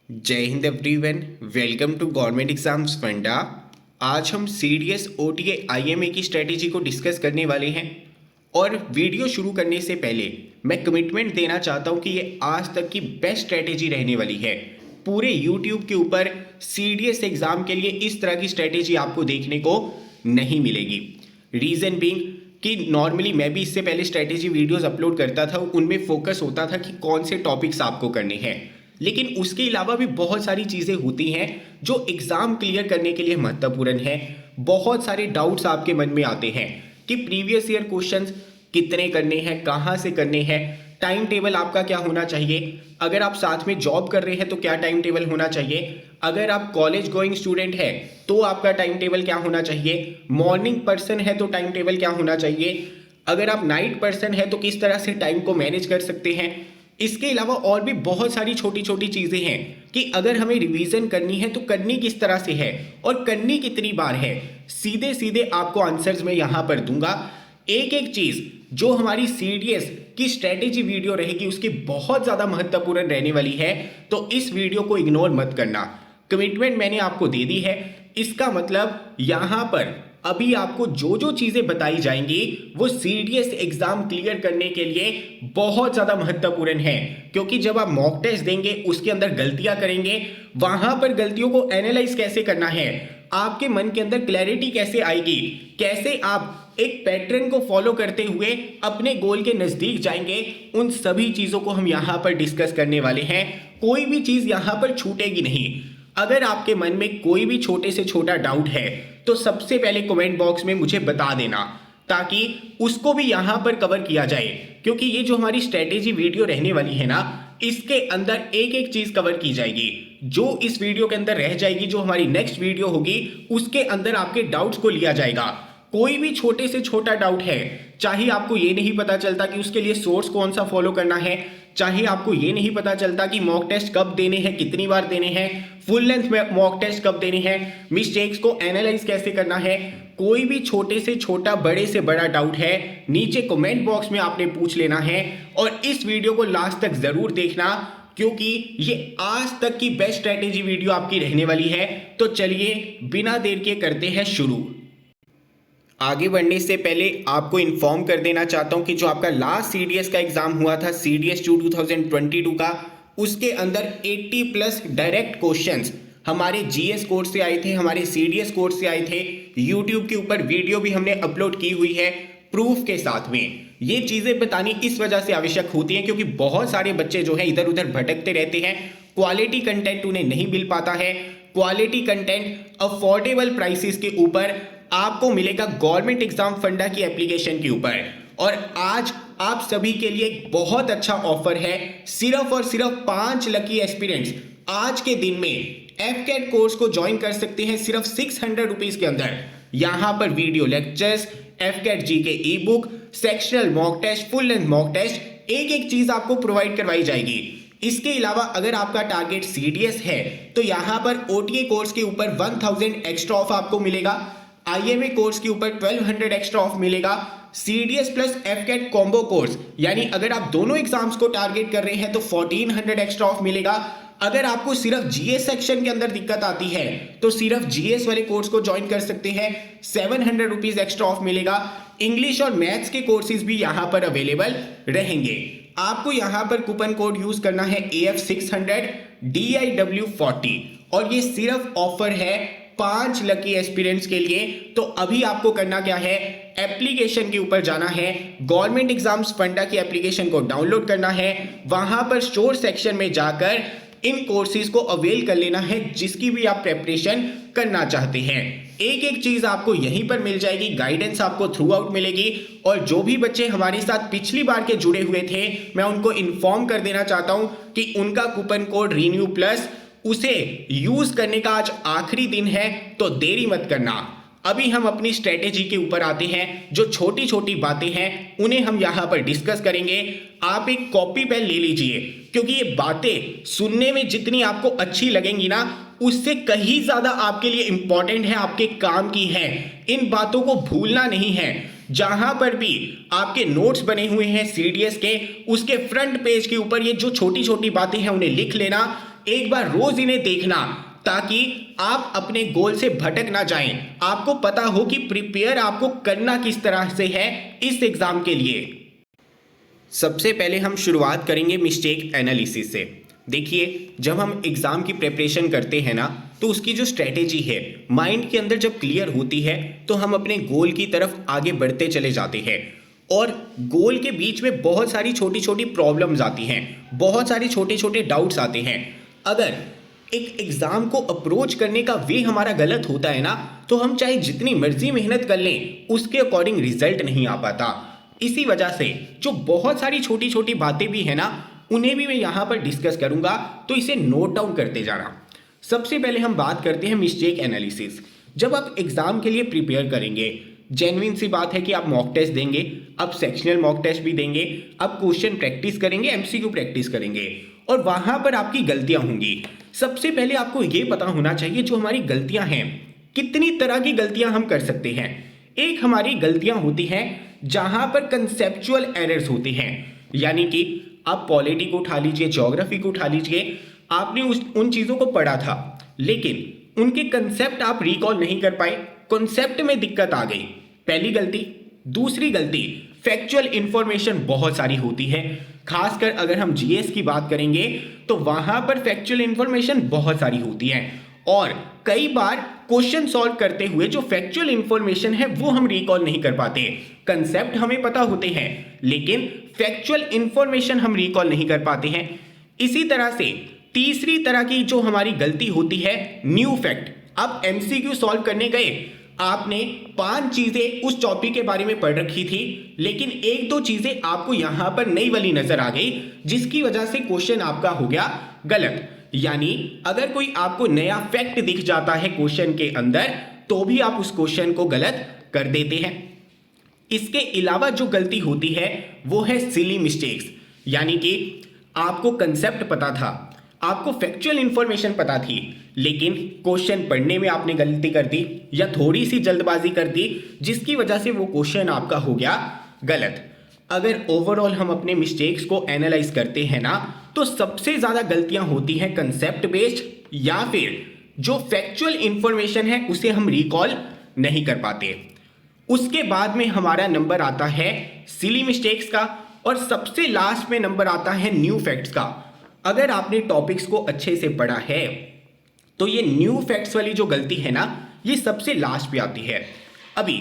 जय Hind everyone. Welcome to government exams funda. आज हम सीडीएस ओटीए आईएमए की स्ट्रेटेजी को डिस्कस करने वाले हैं। और वीडियो शुरू करने से पहले मैं कमिटमेंट देना चाहता हूं कि ये आज तक की बेस्ट स्ट्रेटेजी रहने वाली है। पूरे यूट्यूब के ऊपर सीडीएस एग्जाम के लिए इस तरह की स्ट्रेटेजी आपको देखने को नहीं मिलेगी। रीज़न बीइंग कि नॉर्मली मैं भी इससे पहले स्ट्रेटेजी वीडियोस अपलोड करता था, उनमें फोकस होता था कि कौन से टॉपिक्स आपको करने हैं, लेकिन उसके अलावा भी बहुत सारी चीज़ें होती हैं जो एग्ज़ाम क्लियर करने के लिए महत्वपूर्ण है। बहुत सारे डाउट्स आपके मन में आते हैं कि प्रीवियस ईयर क्वेश्चंस कितने करने हैं, कहाँ से करने हैं, टाइम टेबल आपका क्या होना चाहिए, अगर आप साथ में जॉब कर रहे हैं तो क्या टाइम टेबल होना चाहिए, अगर आप कॉलेज गोइंग स्टूडेंट है तो आपका टाइम टेबल क्या होना चाहिए, मॉर्निंग पर्सन है तो टाइम टेबल क्या होना चाहिए, अगर आप नाइट पर्सन है तो किस तरह से टाइम को मैनेज कर सकते हैं। इसके अलावा और भी बहुत सारी छोटी छोटी चीज़ें हैं कि अगर हमें रिवीजन करनी है तो करनी किस तरह से है और करनी कितनी बार है। सीधे सीधे आपको आंसर्स मैं यहाँ पर दूंगा। एक एक चीज़ जो हमारी सीडीएस की स्ट्रेटेजी वीडियो रहेगी उसकी बहुत ज़्यादा महत्वपूर्ण रहने वाली है, तो इस वीडियो को इग्नोर मत करना। कमिटमेंट मैंने आपको दे दी है। इसका मतलब यहाँ पर अभी आपको जो जो चीजें बताई जाएंगी वो सीडीएस एग्जाम क्लियर करने के लिए बहुत ज्यादा महत्वपूर्ण है, क्योंकि जब आप मॉक टेस्ट देंगे उसके अंदर गलतियां करेंगे, वहां पर गलतियों को एनालाइज कैसे करना है, आपके मन के अंदर क्लैरिटी कैसे आएगी, कैसे आप एक पैटर्न को फॉलो करते हुए अपने गोल के नजदीक जाएंगे, उन सभी चीजों को हम यहां पर डिस्कस करने वाले हैं। कोई भी चीज यहां पर छूटेगी नहीं। अगर आपके मन में कोई भी छोटे से छोटा डाउट है तो सबसे पहले कमेंट बॉक्स में मुझे बता देना, ताकि उसको भी यहां पर कवर किया जाए। क्योंकि ये जो हमारी स्ट्रेटेजी वीडियो रहने वाली है ना, इसके अंदर एक एक चीज कवर की जाएगी। जो इस वीडियो के अंदर रह जाएगी, जो हमारी नेक्स्ट वीडियो होगी उसके अंदर आपके डाउट्स को लिया जाएगा। कोई भी छोटे से छोटा डाउट है, चाहे आपको ये नहीं पता चलता कि उसके लिए सोर्स कौन सा फॉलो करना है, चाहे आपको ये नहीं पता चलता कि मॉक टेस्ट कब देने हैं, कितनी बार देने हैं, फुल लेंथ में मॉक टेस्ट कब देने हैं, मिस्टेक्स को एनालाइज कैसे करना है, कोई भी छोटे से छोटा बड़े से बड़ा डाउट है नीचे कमेंट बॉक्स में आपने पूछ लेना है। और इस वीडियो को लास्ट तक जरूर देखना, क्योंकि ये आज तक की बेस्ट स्ट्रेटेजी वीडियो आपकी रहने वाली है। तो चलिए बिना देर के करते हैं शुरू। आगे बढ़ने से पहले आपको इन्फॉर्म कर देना चाहता हूं कि जो आपका लास्ट सीडीएस का एग्जाम हुआ था, सीडीएस 2022 का, उसके अंदर 80 प्लस डायरेक्ट क्वेश्चंस हमारे जीएस कोर्स से आए थे, हमारे सीडीएस कोर्स से आए थे। यूट्यूब के ऊपर वीडियो भी हमने अपलोड की हुई है प्रूफ के साथ में। ये चीजें बतानी इस वजह से आवश्यक होती हैं क्योंकि बहुत सारे बच्चे जो है इधर उधर भटकते रहते हैं, क्वालिटी कंटेंट उन्हें नहीं मिल पाता है। क्वालिटी कंटेंट अफोर्डेबल प्राइसेस के ऊपर आपको मिलेगा गवर्नमेंट एग्जाम फंडा की एप्लीकेशन के ऊपर। और आज आप सभी के लिए एक बहुत अच्छा ऑफर है। सिर्फ और सिर्फ 5 लकी एस्पिरेंट्स आज के दिन में एफकेट कोर्स को ज्वाइन कर सकते हैं सिर्फ 600 रुपीज के अंदर। यहां पर video lectures, AFCAT GK e book, sectional mock test, full length mock test, एक एक चीज आपको प्रोवाइड करवाई जाएगी। इसके अलावा अगर आपका टारगेट सीडीएस है तो यहां पर ओटीए कोर्स के ऊपर 1000 एक्स्ट्रा ऑफ आपको मिलेगा, आईएमए कोर्स के ऊपर 1200 एक्स्ट्रा ऑफ मिलेगा, सीडीएस प्लस एफकेट कॉम्बो कोर्स यानी अगर आप दोनों एग्जाम्स को टारगेट कर रहे हैं तो 1400 एक्स्ट्रा ऑफ मिलेगा। अगर आपको सिर्फ जीएस सेक्शन के अंदर दिक्कत आती है तो सिर्फ जीएस वाले कोर्स को ज्वाइन कर सकते हैं, 700 रुपीज एक्स्ट्रा ऑफ मिलेगा। इंग्लिश और मैथ्स के कोर्सेज भी यहां पर अवेलेबल रहेंगे। आपको यहां पर कूपन कोड यूज करना है AF600 DIW40 और ये सिर्फ ऑफर है 5 लकी एस्पिरेंट्स के लिए। तो अभी आपको करना क्या है, एप्लीकेशन के ऊपर जाना है, गवर्नमेंट एग्जाम्स फंडा की एप्लीकेशन को डाउनलोड करना है, वहां पर स्टोर सेक्शन में जाकर इन कोर्सेज को अवेल कर लेना है जिसकी भी आप प्रेपरेशन करना चाहते हैं। एक एक चीज आपको यहीं पर मिल जाएगी, गाइडेंस आपको थ्रू आउट मिलेगी। और जो भी बच्चे हमारे साथ पिछली बार के जुड़े हुए थे, मैं उनको इन्फॉर्म कर देना चाहता हूं कि उनका कूपन कोड रिन्यू प्लस उसे यूज करने का आज आखिरी दिन है, तो देरी मत करना। अभी हम अपनी स्ट्रेटेजी के ऊपर आते हैं। जो छोटी छोटी बातें हैं उन्हें हम यहां पर डिस्कस करेंगे। आप एक कॉपी पेन ले लीजिए, क्योंकि ये बातें सुनने में जितनी आपको अच्छी लगेंगी ना, उससे कहीं ज्यादा आपके लिए इंपॉर्टेंट है, आपके काम की है। इन बातों को भूलना नहीं है। जहां पर भी आपके नोट्स बने हुए हैं सीडीएस के, उसके फ्रंट पेज के ऊपर ये जो छोटी छोटी बातें हैं उन्हें लिख लेना। एक बार रोज इन्हें देखना ताकि आप अपने गोल से भटक ना जाएं। आपको पता हो कि प्रिपेयर आपको करना किस तरह से है इस एग्जाम के लिए। सबसे पहले हम शुरुआत करेंगे मिस्टेक एनालिसिस से। देखिए, जब हम एग्जाम की प्रिपरेशन करते हैं ना, तो उसकी जो स्ट्रेटेजी है माइंड के अंदर जब क्लियर होती है तो हम अपने गोल की तरफ आगे बढ़ते चले जाते हैं। और गोल के बीच में बहुत सारी छोटी छोटी प्रॉब्लम्स आती हैं, बहुत सारे छोटे छोटे डाउट्स आते हैं। अगर एक एग्जाम को अप्रोच करने का वे हमारा गलत होता है ना, तो हम चाहे जितनी मर्जी मेहनत कर लें उसके अकॉर्डिंग रिजल्ट नहीं आ पाता। इसी वजह से जो बहुत सारी छोटी छोटी बातें भी है ना, उन्हें भी मैं यहाँ पर डिस्कस करूंगा, तो इसे नोट डाउन करते जाना। सबसे पहले हम बात करते हैं मिस्टेक एनालिसिस। जब आप एग्जाम के लिए प्रिपेयर करेंगे, जेन्युइन सी बात है कि आप मॉक टेस्ट देंगे, आप सेक्शनल मॉक टेस्ट भी देंगे, आप क्वेश्चन प्रैक्टिस करेंगे, एमसीक्यू प्रैक्टिस करेंगे, और वहां पर आपकी गलतियां होंगी। सबसे पहले आपको यह पता होना चाहिए जो हमारी गलतियां हैं, कितनी तरह की गलतियां हम कर सकते हैं। एक हमारी गलतियां होती हैं जहां पर कंसेप्चुअल एरर्स होते हैं, यानी कि आप पॉलिटी को उठा लीजिए, ज्योग्राफी को उठा लीजिए, आपने उन चीजों को पढ़ा था लेकिन उनके कंसेप्ट आप रिकॉल नहीं कर पाए, कॉन्सेप्ट में दिक्कत आ गई, पहली गलती। दूसरी गलती, फैक्चुअल इंफॉर्मेशन बहुत सारी होती है, खासकर अगर हम जीएस की बात करेंगे तो वहां पर फैक्चुअल इंफॉर्मेशन बहुत सारी होती है, और कई बार क्वेश्चन सॉल्व करते हुए जो फैक्चुअल इंफॉर्मेशन है वो हम रिकॉल नहीं कर पाते। कंसेप्ट हमें पता होते हैं लेकिन फैक्चुअल इंफॉर्मेशन हम रिकॉल नहीं कर पाते हैं। इसी तरह से तीसरी तरह की जो हमारी गलती होती है, न्यू फैक्ट। अब एमसीक्यू सॉल्व करने गए, आपने 5 चीजें उस टॉपिक के बारे में पढ़ रखी थी, लेकिन एक दो चीजें आपको यहां पर नई वाली नजर आ गई, जिसकी वजह से क्वेश्चन आपका हो गया गलत। यानी अगर कोई आपको नया फैक्ट दिख जाता है क्वेश्चन के अंदर, तो भी आप उस क्वेश्चन को गलत कर देते हैं। इसके अलावा जो गलती होती है वो है सिली मिस्टेक्स, यानी कि आपको कंसेप्ट पता था, आपको फैक्चुअल इंफॉर्मेशन पता थी, लेकिन क्वेश्चन पढ़ने में आपने गलती कर दी या थोड़ी सी जल्दबाजी कर दी, जिसकी वजह से वो क्वेश्चन आपका हो गया गलत। अगर ओवरऑल हम अपने मिस्टेक्स को एनालाइज करते हैं ना, तो सबसे ज्यादा गलतियां होती हैं कंसेप्ट बेस्ड, या फिर जो फैक्चुअल इंफॉर्मेशन है उसे हम रिकॉल नहीं कर पाते। उसके बाद में हमारा नंबर आता है सिली मिस्टेक्स का, और सबसे लास्ट में नंबर आता है न्यू फैक्ट्स का। अगर आपने टॉपिक्स को अच्छे से पढ़ा है तो ये न्यू फैक्ट्स वाली जो गलती है ना, ये सबसे लास्ट पे आती है। अभी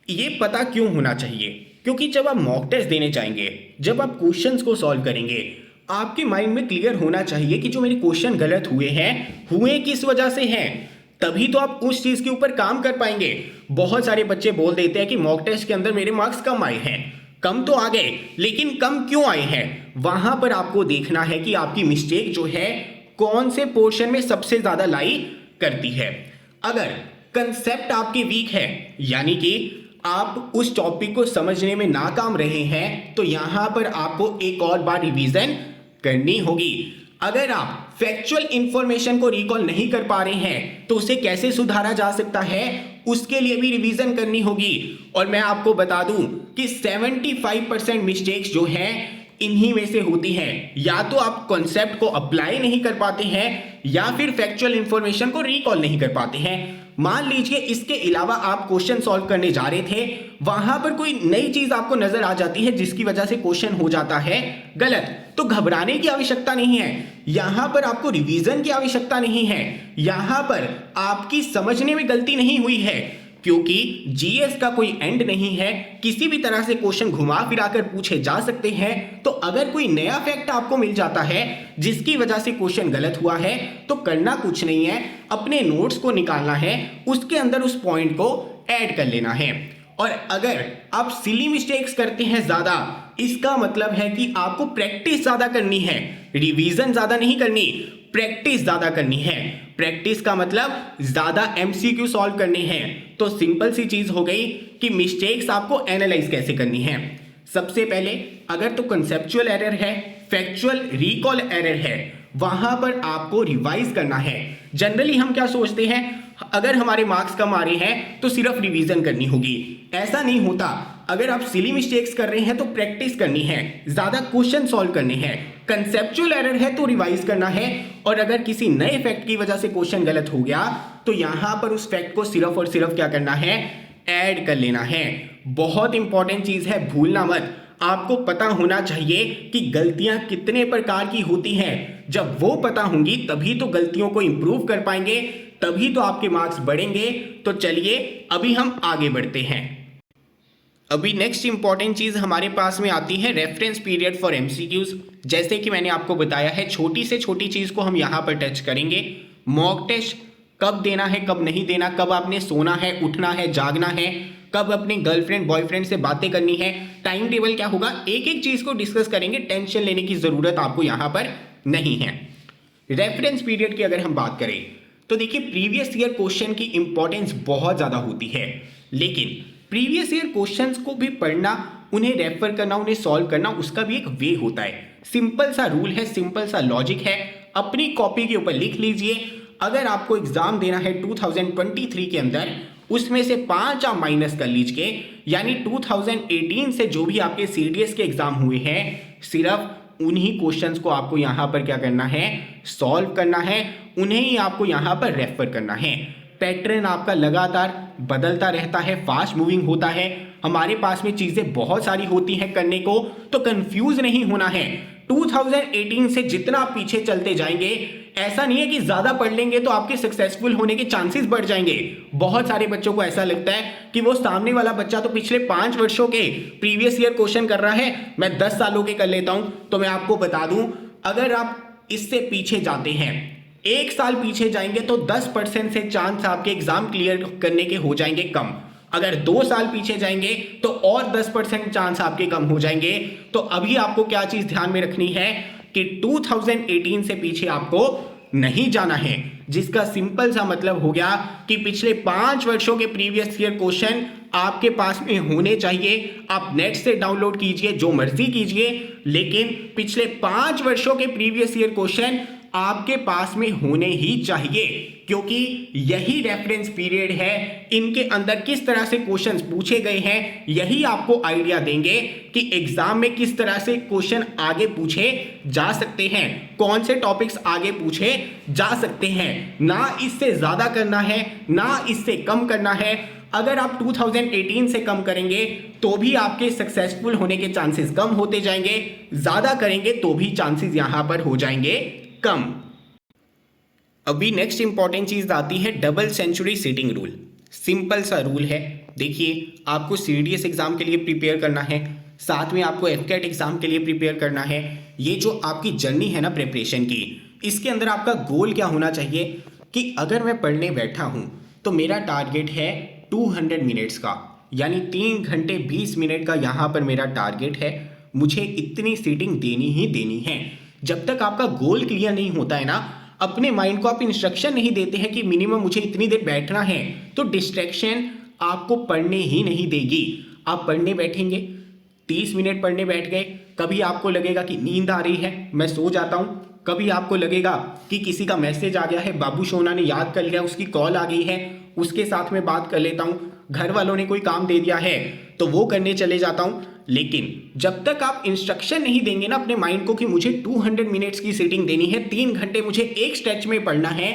ये पता क्यों होना चाहिए, क्योंकि जब आप मॉक टेस्ट देने जाएंगे, जब आप क्वेश्चंस को सॉल्व करेंगे, आपके माइंड में क्लियर होना चाहिए कि जो मेरे क्वेश्चन गलत हुए हैं, हुए किस वजह से हैं, तभी तो आप उस चीज के ऊपर काम कर पाएंगे। बहुत सारे बच्चे बोल देते हैं कि मॉक टेस्ट के अंदर मेरे मार्क्स कम आए हैं। कम तो आ गए, लेकिन कम क्यों आए हैं, वहां पर आपको देखना है कि आपकी मिस्टेक जो है कौन से पोर्शन में सबसे ज्यादा लाई करती है। अगर कंसेप्ट आपके वीक है, यानी कि आप उस टॉपिक को समझने में नाकाम रहे हैं, तो यहां पर आपको एक और बार रिवीजन करनी होगी। अगर आप फैक्चुअल इंफॉर्मेशन को रिकॉल नहीं कर पा रहे हैं, तो उसे कैसे सुधारा जा सकता है, उसके लिए भी रिवीजन करनी होगी। और मैं आपको बता दूं कि 75% मिस्टेक्स जो हैं इन्हीं में से होती हैं। या तो आप कॉन्सेप्ट को अप्लाई नहीं कर पाते हैं, या फिर फैक्चुअल इंफॉर्मेशन को रिकॉल नहीं कर पाते हैं। मान लीजिए इसके अलावा आप क्वेश्चन सॉल्व करने जा रहे थे, वहां पर कोई नई चीज आपको नजर आ जाती है जिसकी वजह से क्वेश्चन हो जाता है गलत, तो घबराने की आवश्यकता नहीं है। यहां पर आपको रिवीजन की आवश्यकता नहीं है, यहां पर आपकी समझने में गलती नहीं हुई है, क्योंकि जीएस का कोई एंड नहीं है, किसी भी तरह से क्वेश्चन घुमा फिरा कर पूछे जा सकते हैं। तो अगर कोई नया फैक्ट आपको मिल जाता है जिसकी वजह से क्वेश्चन गलत हुआ है, तो करना कुछ नहीं है, अपने नोट्स को निकालना है, उसके अंदर उस पॉइंट को ऐड कर लेना है। और अगर आप सिली मिस्टेक्स करते हैं ज्यादा, इसका मतलब है कि आपको प्रैक्टिस ज्यादा करनी है, रिवीजन ज्यादा नहीं करनी, प्रैक्टिस ज्यादा करनी है। प्रैक्टिस का मतलब ज्यादा एमसीक्यू सॉल्व करने हैं। तो सिंपल सी चीज हो गई कि मिस्टेक्स आपको एनालाइज कैसे करनी है। सबसे पहले अगर तो कंसेप्चुअल एरर है, फैक्चुअल रिकॉल एरर है, वहां पर आपको रिवाइज करना है। जनरली हम क्या सोचते हैं, अगर हमारे मार्क्स कम आ रहे हैं तो सिर्फ रिवीजन करनी होगी। ऐसा नहीं होता। अगर आप सिली मिस्टेक्स कर रहे हैं तो प्रैक्टिस करनी है, ज्यादा क्वेश्चन सॉल्व करने हैं। कंसेप्चुअल एरर है तो रिवाइज करना है, और अगर किसी नए फैक्ट की वजह से क्वेश्चन गलत हो गया तो यहां पर उस फैक्ट को सिर्फ और सिर्फ क्या करना है, ऐड कर लेना है। बहुत इंपॉर्टेंट चीज है, भूलना मत। आपको पता होना चाहिए कि गलतियां कितने प्रकार की होती हैं। जब वो पता होंगी तभी तो गलतियों को इंप्रूव कर पाएंगे, तभी तो आपके मार्क्स बढ़ेंगे। तो चलिए अभी हम आगे बढ़ते हैं। अभी नेक्स्ट इंपॉर्टेंट चीज हमारे पास में आती है रेफरेंस पीरियड फॉर एमसीक्यूज। जैसे कि मैंने आपको बताया है, छोटी से छोटी चीज को हम यहां पर टच करेंगे। मॉक टेस्ट कब देना है, कब नहीं देना, कब आपने सोना है, उठना है, जागना है, कब अपनी गर्लफ्रेंड बॉयफ्रेंड से बातें करनी है, टाइम टेबल क्या होगा, एक एक चीज को डिस्कस करेंगे। टेंशन लेने की जरूरत आपको यहां पर नहीं है। रेफरेंस पीरियड की अगर हम बात करें तो देखिए, प्रीवियस ईयर क्वेश्चन की इंपॉर्टेंस बहुत ज्यादा होती है, लेकिन प्रीवियस ईयर क्वेश्चंस को भी पढ़ना, उन्हें रेफर करना, उन्हें सॉल्व करना, उसका भी एक वे होता है। सिंपल सा रूल है, सिंपल सा लॉजिक है, अपनी कॉपी के ऊपर लिख लीजिए। अगर आपको एग्जाम देना है 2023 के अंदर, उसमें से 5 आप माइनस कर लीजिए, यानी 2018 से जो भी आपके सीडीएस के एग्जाम हुए हैं, सिर्फ उन्हीं क्वेश्चंस को आपको यहां पर क्या करना है, सॉल्व करना है, उन्हें ही आपको यहां पर रेफर करना है। पैटर्न आपका लगातार बदलता रहता है, फास्ट मूविंग होता है, हमारे पास में चीजें बहुत सारी होती हैं करने को, तो कंफ्यूज नहीं होना है। 2018 से जितना आप पीछे चलते जाएंगे, ऐसा नहीं है कि ज्यादा पढ़ लेंगे तो आपके सक्सेसफुल होने के चांसेस बढ़ जाएंगे। बहुत सारे बच्चों को ऐसा लगता है कि वो सामने वाला बच्चा तो पिछले 5 वर्षों के प्रीवियस ईयर क्वेश्चन कर रहा है, मैं 10 सालों के कर लेता हूं। तो मैं आपको बता दूं, अगर आप इससे पीछे जाते हैं, 1 साल पीछे जाएंगे तो 10% से चांस आपके एग्जाम क्लियर करने के हो जाएंगे कम। अगर 2 साल पीछे जाएंगे तो और 10% चांस आपके कम हो जाएंगे। तो अभी आपको क्या चीज ध्यान में रखनी है कि 2018 से पीछे आपको नहीं जाना है, जिसका सिंपल सा मतलब हो गया कि पिछले 5 वर्षों के प्रीवियस ईयर क्वेश्चन आपके पास में होने चाहिए। आप नेट से डाउनलोड कीजिए, जो मर्जी कीजिए, लेकिन पिछले 5 वर्षों के प्रीवियस ईयर क्वेश्चन आपके पास में होने ही चाहिए, क्योंकि यही रेफरेंस पीरियड है। इनके अंदर किस तरह से क्वेश्चंस पूछे गए हैं, यही आपको आइडिया देंगे कि एग्जाम में किस तरह से क्वेश्चन आगे पूछे जा सकते हैं, कौन से टॉपिक्स आगे पूछे जा सकते हैं। ना इससे ज्यादा करना है, ना इससे कम करना है। अगर आप 2018 से कम करेंगे तो भी आपके सक्सेसफुल होने के चांसेस कम होते जाएंगे, ज्यादा करेंगे तो भी चांसेस यहां पर हो जाएंगे कम। अभी नेक्स्ट इंपॉर्टेंट चीज आती है double century seating rule. Simple सा रूल है। देखिए, आपको सीडीएस एग्जाम के लिए प्रिपेयर करना है, साथ में आपको एफकेट एग्जाम के लिए प्रिपेयर करना है। ये जो आपकी जर्नी है ना प्रिपरेशन की, इसके अंदर आपका गोल क्या होना चाहिए कि अगर मैं पढ़ने बैठा हूं तो मेरा टारगेट है 200 मिनट्स का, यानी 3 घंटे 20 मिनट का यहां पर मेरा टारगेट है। मुझे इतनी सीटिंग देनी ही देनी है। जब तक आपका गोल क्लियर नहीं होता है ना, अपने माइंड को आप इंस्ट्रक्शन नहीं देते हैं कि मिनिमम मुझे इतनी देर बैठना है, तो डिस्ट्रैक्शन आपको पढ़ने ही नहीं देगी। आप पढ़ने बैठेंगे, 30 मिनट पढ़ने बैठ गए, कभी आपको लगेगा कि नींद आ रही है, मैं सो जाता हूं। कभी आपको लगेगा कि किसी का मैसेज आ गया है, बाबू सोना ने याद कर लिया, उसकी कॉल आ गई है, उसके साथ में बात कर लेता हूं। घर वालों ने कोई काम दे दिया है तो वो करने चले जाता हूं। लेकिन जब तक आप इंस्ट्रक्शन नहीं देंगे ना अपने माइंड को कि मुझे 200 मिनट्स की सीटिंग देनी है, 3 घंटे मुझे एक स्ट्रेच में पढ़ना है,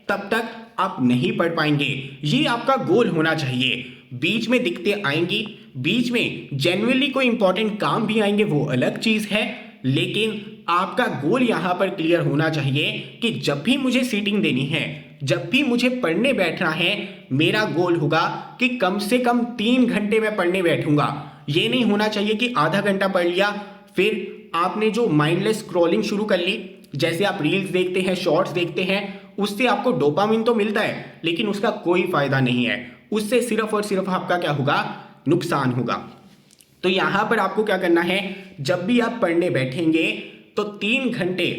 तब तक आप नहीं पढ़ पाएंगे। ये आपका गोल होना चाहिए। बीच में दिक्कतें आएंगी, बीच में जेन्युइनली कोई इंपॉर्टेंट काम भी आएंगे, वो अलग चीज है, लेकिन आपका गोल यहां पर क्लियर होना चाहिए कि जब भी मुझे सीटिंग देनी है, जब भी मुझे पढ़ने बैठना है, मेरा गोल होगा कि कम से कम 3 घंटे मैं पढ़ने बैठूंगा। ये नहीं होना चाहिए कि आधा घंटा पढ़ लिया, फिर आपने जो माइंडलेस स्क्रॉलिंग शुरू कर ली, जैसे आप रील्स देखते हैं, शॉर्ट्स देखते हैं, उससे आपको डोपामिन तो मिलता है लेकिन उसका कोई फायदा नहीं है। उससे सिर्फ और सिर्फ आपका क्या होगा, नुकसान होगा। तो यहां पर आपको क्या करना है, जब भी आप पढ़ने बैठेंगे तो 3 घंटे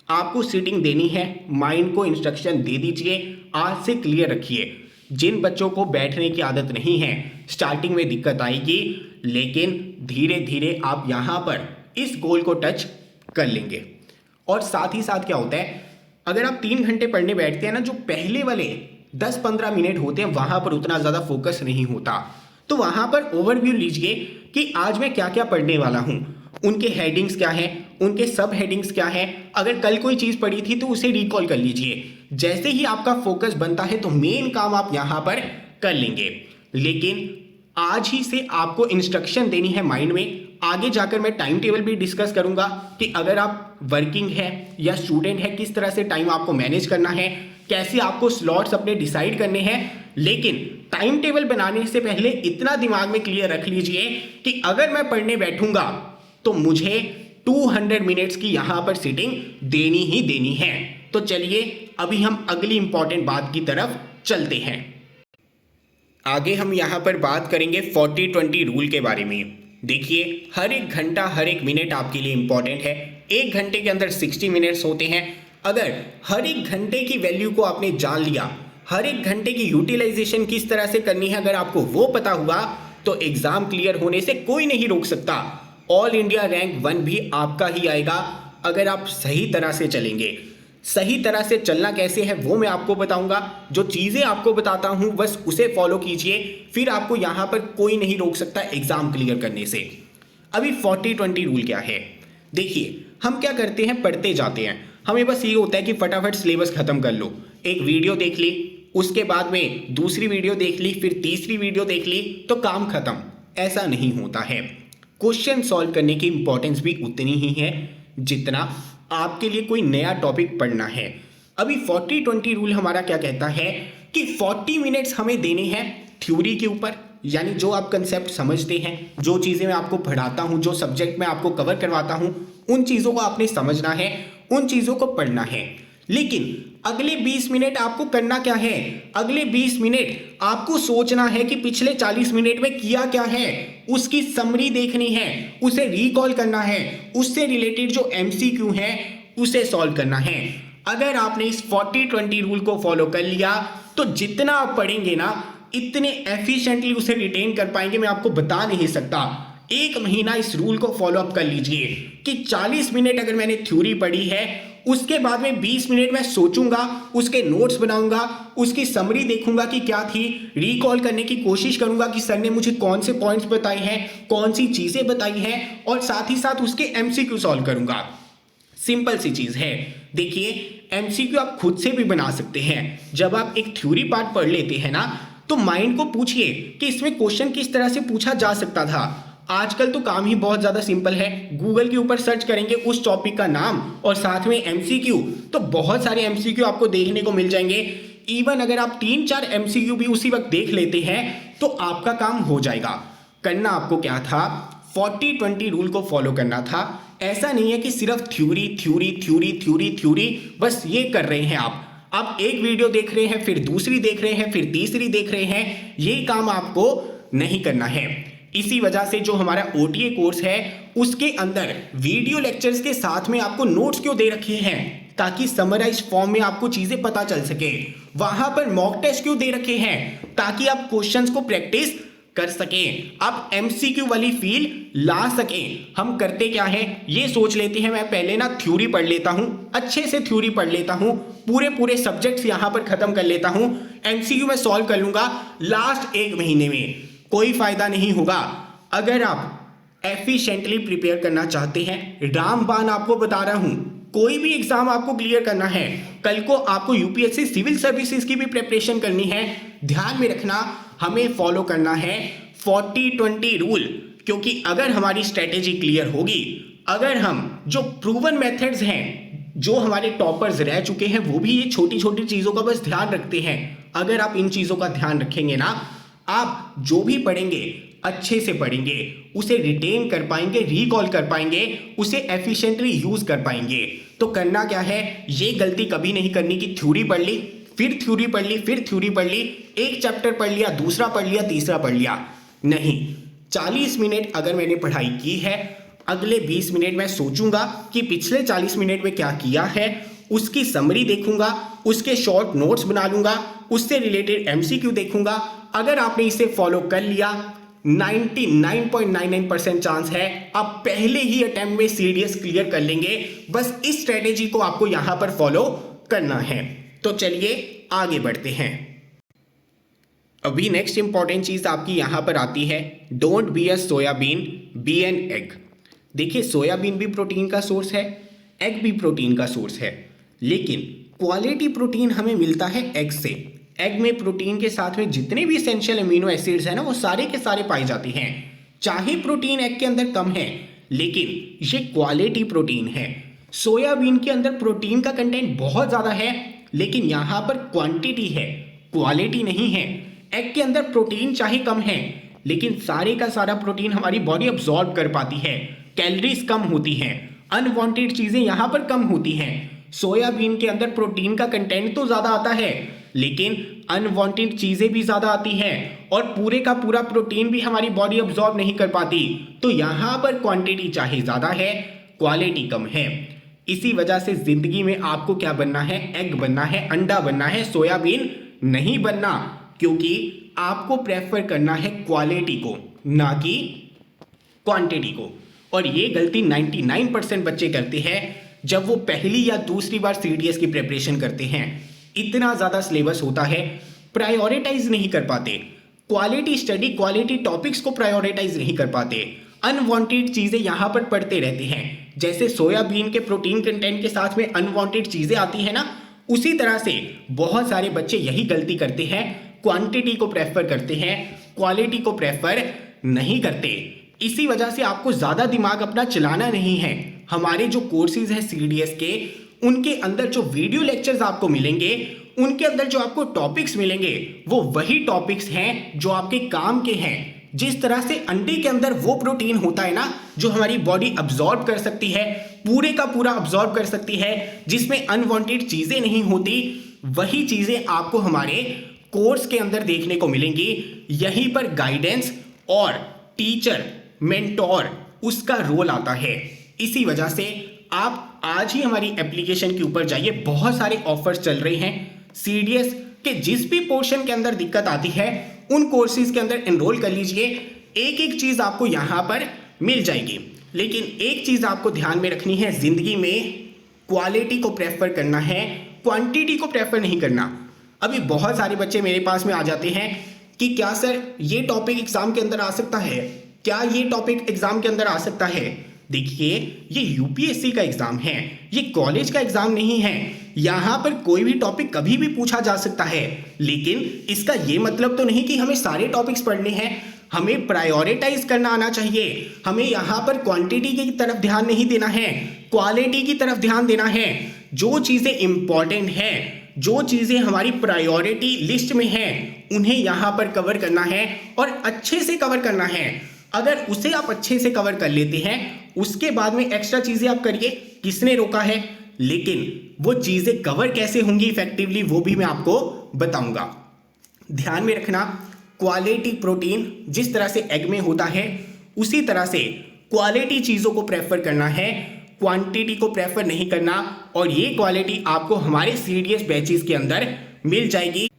आपको सीटिंग देनी है। माइंड को इंस्ट्रक्शन दे दीजिए, आज से क्लियर रखिए। जिन बच्चों को बैठने की आदत नहीं है, स्टार्टिंग में दिक्कत आएगी, लेकिन धीरे धीरे आप यहां पर इस गोल को टच कर लेंगे। और साथ ही साथ क्या होता है, अगर आप 3 घंटे पढ़ने बैठते हैं ना, जो पहले वाले 10-15 मिनट होते हैं वहां पर उतना ज्यादा फोकस नहीं होता। तो वहां पर ओवरव्यू लीजिए कि आज मैं क्या क्या पढ़ने वाला हूं, उनके हेडिंग्स क्या हैं, उनके सब हेडिंग्स क्या हैं। अगर कल कोई चीज पढ़ी थी तो उसे रिकॉल कर लीजिए। जैसे ही आपका फोकस बनता है तो मेन काम आप यहां पर कर लेंगे। लेकिन आज ही से आपको इंस्ट्रक्शन देनी है माइंड में। आगे जाकर मैं टाइम टेबल भी डिस्कस करूंगा कि अगर आप वर्किंग है या स्टूडेंट है, किस तरह से टाइम आपको मैनेज करना है, कैसे आपको स्लॉट्स अपने डिसाइड करने हैं। लेकिन टाइम टेबल बनाने से पहले इतना दिमाग में क्लियर रख लीजिए कि अगर मैं पढ़ने बैठूंगा तो मुझे 200 मिनट्स की यहां पर सीटिंग देनी ही देनी है। तो चलिए अभी हम अगली इंपॉर्टेंट बात की तरफ चलते हैं। आगे हम यहां पर बात करेंगे 40-20 रूल के बारे में। देखिए, हर एक घंटा हर एक मिनट आपके लिए इंपॉर्टेंट है। एक घंटे के अंदर 60 मिनट्स होते हैं। अगर हर एक घंटे की वैल्यू को आपने जान लिया, हर एक घंटे की यूटिलाइजेशन किस तरह से करनी है, अगर आपको वो पता हुआ तो एग्जाम क्लियर होने से कोई नहीं रोक सकता। ऑल इंडिया रैंक 1 भी आपका ही आएगा अगर आप सही तरह से चलेंगे। सही तरह से चलना कैसे है वो मैं आपको बताऊंगा। जो चीजें आपको बताता हूं बस उसे फॉलो कीजिए, फिर आपको यहां पर कोई नहीं रोक सकता एग्जाम क्लियर करने से। अभी 40-20 रूल क्या है? देखिए, हम क्या करते हैं, पढ़ते जाते हैं। हमें बस ये होता है कि फटाफट सिलेबस खत्म कर लो। एक वीडियो देख ली, उसके बाद में दूसरी वीडियो देख ली, फिर तीसरी वीडियो देख ली तो काम खत्म। ऐसा नहीं होता है। क्वेश्चन सॉल्व करने की इंपॉर्टेंस भी उतनी ही है जितना आपके लिए कोई नया टॉपिक पढ़ना है। अभी 40-20 रूल हमारा क्या कहता है कि 40 मिनट्स हमें देने हैं थ्योरी के ऊपर, यानी जो आप कंसेप्ट समझते हैं, जो चीज़ें मैं आपको पढ़ाता हूं, जो सब्जेक्ट मैं आपको कवर करवाता हूं, उन चीज़ों को आपने समझना है, उन चीज़ों को पढ़ना है। लेकिन अगले 20 मिनट आपको करना क्या है? अगले 20 मिनट आपको सोचना है कि पिछले 40 मिनट में किया क्या है, उसकी समरी देखनी है, उसे रिकॉल करना है, उससे रिलेटेड जो एमसीक्यू है उसे सॉल्व करना है। अगर आपने इस 40-20 रूल को फॉलो कर लिया तो जितना आप पढ़ेंगे ना, इतने एफिशिएंटली उसे रिटेन कर पाएंगे, मैं आपको बता नहीं सकता। एक महीना इस रूल को फॉलो अप कर लीजिए कि 40 मिनट अगर मैंने थ्योरी पढ़ी है, उसके बाद में 20 मिनट मैं सोचूंगा, उसके नोट्स बनाऊंगा, उसकी समरी देखूंगा कि क्या थी, रिकॉल करने की कोशिश करूंगा कि सर ने मुझे कौन से पॉइंट्स बताए हैं, कौन सी चीजें बताई हैं, और साथ ही साथ उसके एमसीक्यू सॉल्व करूंगा। सिंपल सी चीज है। देखिए, एमसीक्यू आप खुद से भी बना सकते हैं। जब आप एक थ्योरी पार्ट पढ़ लेते हैं ना, तो माइंड को पूछिए कि इसमें क्वेश्चन किस तरह से पूछा जा सकता था। आजकल तो काम ही बहुत ज्यादा सिंपल है। गूगल के ऊपर सर्च करेंगे उस टॉपिक का नाम और साथ में एमसीक्यू, तो बहुत सारे एमसीक्यू आपको देखने को मिल जाएंगे। इवन अगर आप 3-4 एमसीक्यू भी उसी वक्त देख लेते हैं तो आपका काम हो जाएगा। करना आपको क्या था, 40-20 रूल को फॉलो करना था। ऐसा नहीं है कि सिर्फ theory theory theory theory theory बस ये कर रहे हैं आप एक वीडियो देख रहे हैं, फिर दूसरी देख रहे हैं, फिर तीसरी देख रहे हैं। ये काम आपको नहीं करना है। इसी वजह से जो हमारा ओटीए कोर्स है उसके अंदर वीडियो लेक्चर्स के साथ में आपको नोट्स क्यों दे रखे हैं, ताकि समराइज फॉर्म में आपको चीजें पता चल सके। वहां पर मॉक टेस्ट क्यों दे रखे हैं, ताकि आप क्वेश्चंस को प्रैक्टिस कर सकें, आप एमसीक्यू वाली फील ला सकें। हम करते क्या है, ये सोच लेते हैं मैं पहले ना थ्योरी पढ़ लेता हूं, अच्छे से थ्योरी पढ़ लेता हूं, पूरे सब्जेक्ट्स यहां पर खत्म कर लेता हूं, एमसीक्यू में सॉल्व कर लूंगा लास्ट 1 महीने में। कोई फायदा नहीं होगा। अगर आप एफिशिएंटली प्रिपेयर करना चाहते हैं, रामबाण आपको बता रहा हूं, कोई भी एग्जाम आपको क्लियर करना है, कल को आपको यूपीएससी सिविल सर्विसेज की भी प्रिपरेशन करनी है, ध्यान में रखना हमें फॉलो करना है 40-20 रूल। क्योंकि अगर हमारी स्ट्रेटेजी क्लियर होगी, अगर हम जो प्रूवन मेथड्स हैं, जो हमारे टॉपर्स रह चुके हैं, वो भी ये छोटी छोटी चीजों का बस ध्यान रखते हैं। अगर आप इन चीजों का ध्यान रखेंगे ना, आप जो भी पढ़ेंगे अच्छे से पढ़ेंगे, उसे रिटेन कर पाएंगे, रिकॉल कर पाएंगे, उसे एफिशिएंटली यूज कर पाएंगे। तो करना क्या है, ये गलती कभी नहीं करनी कि थ्योरी पढ़ ली, फिर थ्योरी पढ़ ली, फिर थ्योरी पढ़ ली, एक चैप्टर पढ़ लिया, दूसरा पढ़ लिया, तीसरा पढ़ लिया। नहीं, 40 मिनट अगर मैंने पढ़ाई की है, अगले 20 मिनट मैं सोचूंगा कि पिछले 40 मिनट में क्या किया है, उसकी समरी देखूंगा, उसके शॉर्ट नोट्स बना लूंगा, उससे रिलेटेड एमसीक्यू देखूंगा। अगर आपने इसे फॉलो कर लिया, 99.99% चांस है आप पहले ही अटेम्प्ट में सीडीएस क्लियर कर लेंगे। बस इस स्ट्रेटेजी को आपको यहां पर फॉलो करना है। तो चलिए आगे बढ़ते हैं। अभी नेक्स्ट इंपॉर्टेंट चीज़ आपकी यहाँ पर आती है, don't be a soybean, be an egg. देखिए सोयाबीन भी प्रोटीन का सोर्स है, एग भी प्रोटीन का सोर्स है, लेकिन क्वालिटी प्रोटीन हमें मिलता है एग से। एग में प्रोटीन के साथ में जितने भी एसेंशियल अमीनो एसिड्स हैं ना, वो सारे के सारे पाए जाते हैं। चाहे प्रोटीन एग के अंदर कम है, लेकिन ये क्वालिटी प्रोटीन है। सोयाबीन के अंदर प्रोटीन का कंटेंट बहुत ज़्यादा है, लेकिन यहाँ पर क्वांटिटी है, क्वालिटी नहीं है। एग के अंदर प्रोटीन चाहे कम है, लेकिन सारे का सारा प्रोटीन हमारी बॉडी अब्जॉर्ब कर पाती है, कैलोरीज कम होती हैं, अनवांटेड चीज़ें यहाँ पर कम होती हैं। सोयाबीन के अंदर प्रोटीन का कंटेंट तो ज़्यादा आता है, लेकिन अनवांटेड चीज़ें भी ज़्यादा आती हैं, और पूरे का पूरा प्रोटीन भी हमारी बॉडी अब्जॉर्ब नहीं कर पाती। तो यहाँ पर क्वांटिटी चाहे ज़्यादा है, क्वालिटी कम है। इसी वजह से ज़िंदगी में आपको क्या बनना है? एग बनना है, अंडा बनना है, सोयाबीन नहीं बनना, क्योंकि आपको प्रेफर करना है क्वालिटी को, ना कि क्वांटिटी को। और ये गलती 99% बच्चे करते हैं जब वो पहली या दूसरी बार सीडीएस की प्रिपरेशन करते हैं। इतना ज़्यादा सिलेबस होता है, प्रायोरिटाइज नहीं कर पाते, क्वालिटी स्टडी, क्वालिटी टॉपिक्स को प्रायोरिटाइज नहीं कर पाते, अनवांटेड चीज़ें यहाँ पर पढ़ते रहते हैं। जैसे सोयाबीन के प्रोटीन कंटेंट के साथ में अनवांटेड चीज़ें आती है ना, उसी तरह से बहुत सारे बच्चे यही गलती करते हैं, क्वांटिटी को प्रेफर करते हैं, क्वालिटी को प्रेफर नहीं करते। इसी वजह से आपको ज़्यादा दिमाग अपना चलाना नहीं है। हमारे जो कोर्सेज हैं सीडीएस के, उनके अंदर जो वीडियो लेक्चर्स आपको मिलेंगे, उनके अंदर जो आपको टॉपिक्स मिलेंगे, वो वही टॉपिक्स हैं जो आपके काम के हैं। जिस तरह से अंडे के अंदर वो प्रोटीन होता है ना, जो हमारी बॉडी अब्जॉर्ब कर सकती है, पूरे का पूरा अब्जॉर्ब कर सकती है, जिसमें अनवांटेड चीज़ें नहीं होती, वही चीज़ें आपको हमारे कोर्स के अंदर देखने को मिलेंगी। यहीं पर गाइडेंस और टीचर, मेंटोर, उसका रोल आता है। इसी वजह से आप आज ही हमारी एप्लीकेशन के ऊपर जाइए, बहुत सारे ऑफर्स चल रहे हैं। सीडीएस के जिस भी पोर्शन के अंदर दिक्कत आती है, उन कोर्सेज के अंदर एनरोल कर लीजिए। एक एक चीज़ आपको यहाँ पर मिल जाएगी, लेकिन एक चीज़ आपको ध्यान में रखनी है, ज़िंदगी में क्वालिटी को प्रेफर करना है, क्वांटिटी को प्रेफर नहीं करना। अभी बहुत सारे बच्चे मेरे पास में आ जाते हैं कि क्या सर ये टॉपिक एग्जाम के अंदर आ सकता है, क्या ये टॉपिक एग्जाम के अंदर आ सकता है। देखिए, ये यूपीएससी का एग्जाम है, ये कॉलेज का एग्जाम नहीं है। यहाँ पर कोई भी टॉपिक कभी भी पूछा जा सकता है, लेकिन इसका ये मतलब तो नहीं कि हमें सारे टॉपिक्स पढ़ने हैं। हमें प्रायोरिटाइज करना आना चाहिए। हमें यहाँ पर क्वांटिटी की तरफ ध्यान नहीं देना है, क्वालिटी की तरफ ध्यान देना है। जो चीज़ें इंपॉर्टेंट हैं, जो चीज़ें हमारी प्रायोरिटी लिस्ट में हैं, उन्हें यहाँ पर कवर करना है और अच्छे से कवर करना है। अगर उसे आप अच्छे से कवर कर लेते हैं, उसके बाद में एक्स्ट्रा चीज़ें आप करिए, किसने रोका है। लेकिन वो चीज़ें कवर कैसे होंगी इफेक्टिवली, वो भी मैं आपको बताऊंगा। ध्यान में रखना, क्वालिटी प्रोटीन जिस तरह से एग में होता है, उसी तरह से क्वालिटी चीज़ों को प्रेफर करना है, क्वांटिटी को प्रेफर नहीं करना। और ये क्वालिटी आपको हमारे सीडीएस बैचेस के अंदर मिल जाएगी।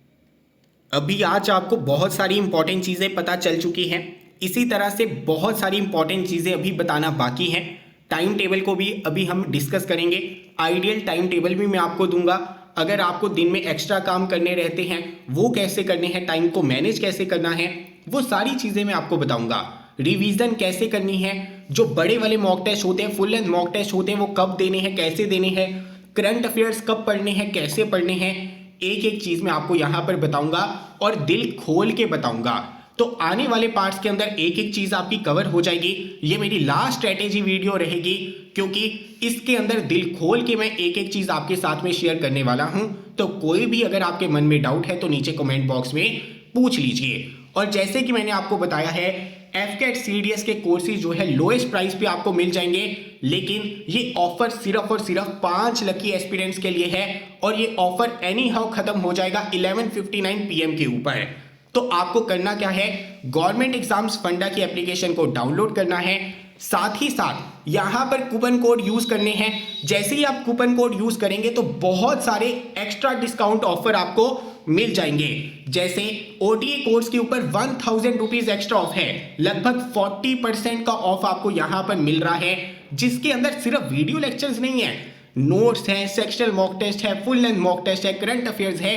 अभी आज आपको बहुत सारी इंपॉर्टेंट चीज़ें पता चल चुकी हैं, इसी तरह से बहुत सारी इंपॉर्टेंट चीज़ें अभी बताना बाकी हैं। टाइम टेबल को भी अभी हम डिस्कस करेंगे, आइडियल टाइम टेबल भी मैं आपको दूंगा। अगर आपको दिन में एक्स्ट्रा काम करने रहते हैं, वो कैसे करने हैं, टाइम को मैनेज कैसे करना है, वो सारी चीज़ें मैं आपको बताऊंगा। रिवीजन कैसे करनी है, जो बड़े वाले मॉक टेस्ट होते हैं, फुल एंड मॉक टेस्ट होते हैं, वो कब देने हैं, कैसे देने हैं, करंट अफेयर्स कब पढ़ने हैं, कैसे पढ़ने हैं, एक एक चीज़ मैं आपको यहाँ पर बताऊंगा और दिल खोल के बताऊंगा। तो आने वाले पार्ट्स के अंदर एक एक चीज़ आपकी कवर हो जाएगी। ये मेरी लास्ट स्ट्रेटेजी वीडियो रहेगी, क्योंकि इसके अंदर दिल खोल के मैं एक एक चीज़ आपके साथ में शेयर करने वाला हूँ। तो कोई भी अगर आपके मन में डाउट है तो नीचे कमेंट बॉक्स में पूछ लीजिए। और जैसे कि मैंने आपको बताया है, एफकेट सीडीएस के कोर्सेज जो है लोएस्ट प्राइस पे आपको मिल जाएंगे, लेकिन ये ऑफर सिर्फ और सिर्फ 5 लकी एस्पिरेंट्स के लिए है, और ये ऑफर एनी हाउ खत्म हो जाएगा 11:59 PM के ऊपर। तो आपको करना क्या है, गवर्नमेंट एग्जाम्स फंडा की एप्लीकेशन को डाउनलोड करना है, साथ ही साथ यहाँ पर कूपन कोड यूज करने हैं। जैसे ही आप कूपन कोड यूज करेंगे तो बहुत सारे एक्स्ट्रा डिस्काउंट ऑफर आपको मिल जाएंगे। जैसे ओटीए कोर्स के ऊपर 1000 रुपीज एक्स्ट्रा ऑफ है, लगभग 40% का ऑफ आपको यहाँ पर मिल रहा है, जिसके अंदर सिर्फ वीडियो लेक्चर्स नहीं है, नोट्स है, सेक्शनल मॉक टेस्ट है, फुल लेंथ मॉक टेस्ट है, करंट अफेयर्स है,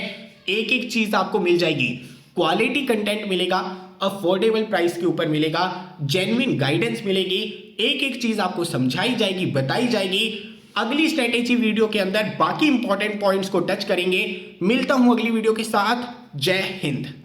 एक एक चीज आपको मिल जाएगी। क्वालिटी कंटेंट मिलेगा, अफोर्डेबल प्राइस के ऊपर मिलेगा, जेन्युइन गाइडेंस मिलेगी, एक एक चीज आपको समझाई जाएगी, बताई जाएगी। अगली स्ट्रेटेजी वीडियो के अंदर बाकी इंपॉर्टेंट पॉइंट्स को टच करेंगे। मिलता हूं अगली वीडियो के साथ। जय हिंद।